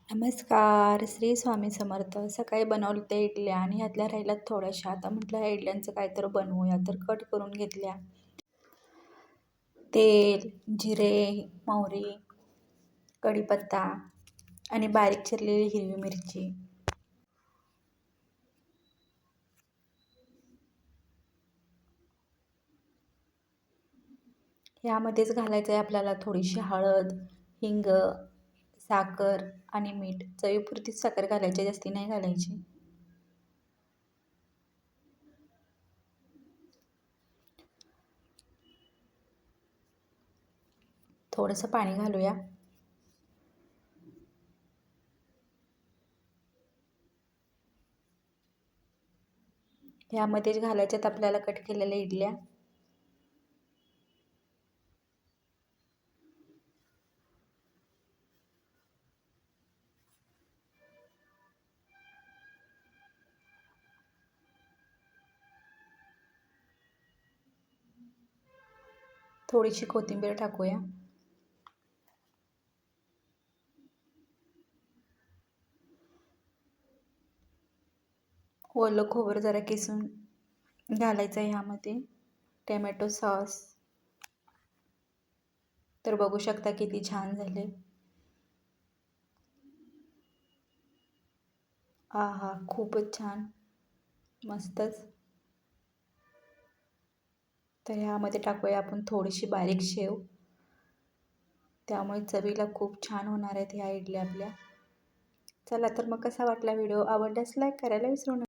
नमस्कार, श्री स्वामी समर्थ. सकाळी बनवल्या त्या इडल्या आणि ह्यातल्या राहिल्यात थोड्याशा. आता म्हटलं ह्या इडल्यांचं काहीतरी बनवूया, तर कट करून घेतल्या. तेल, जिरे, मोहरी, कढीपत्ता आणि बारीक चिरलेली हिरवी मिरची. ह्यामध्येच घालायचं आहे आपल्याला थोडीशी हळद, हिंग, साखर आणि मीठ. चवीपुरतीच साखर घालायची, जास्ती नाही घालायची. थोडंसं पाणी घालूया. ह्यामध्येच घालायच्यात आपल्याला कट केलेल्या इडल्या. थोडीशी कोथिंबीर टाकूया. ओलं खोबरं जरा किसून घालायचं आहे ह्यामध्ये. Tomato sauce. तर बघू शकता किती छान झाले. आहा, खूपच छान, मस्तच. तर ह्यामध्ये टाकूया आपण थोडीशी बारीक शेव. त्यामुळे चवीला खूप छान होणार आहेत ह्या इडल्या आपल्या. चला तर मग कसा वाटला व्हिडिओ? आवडल्यास लाईक करायला विसरू नका.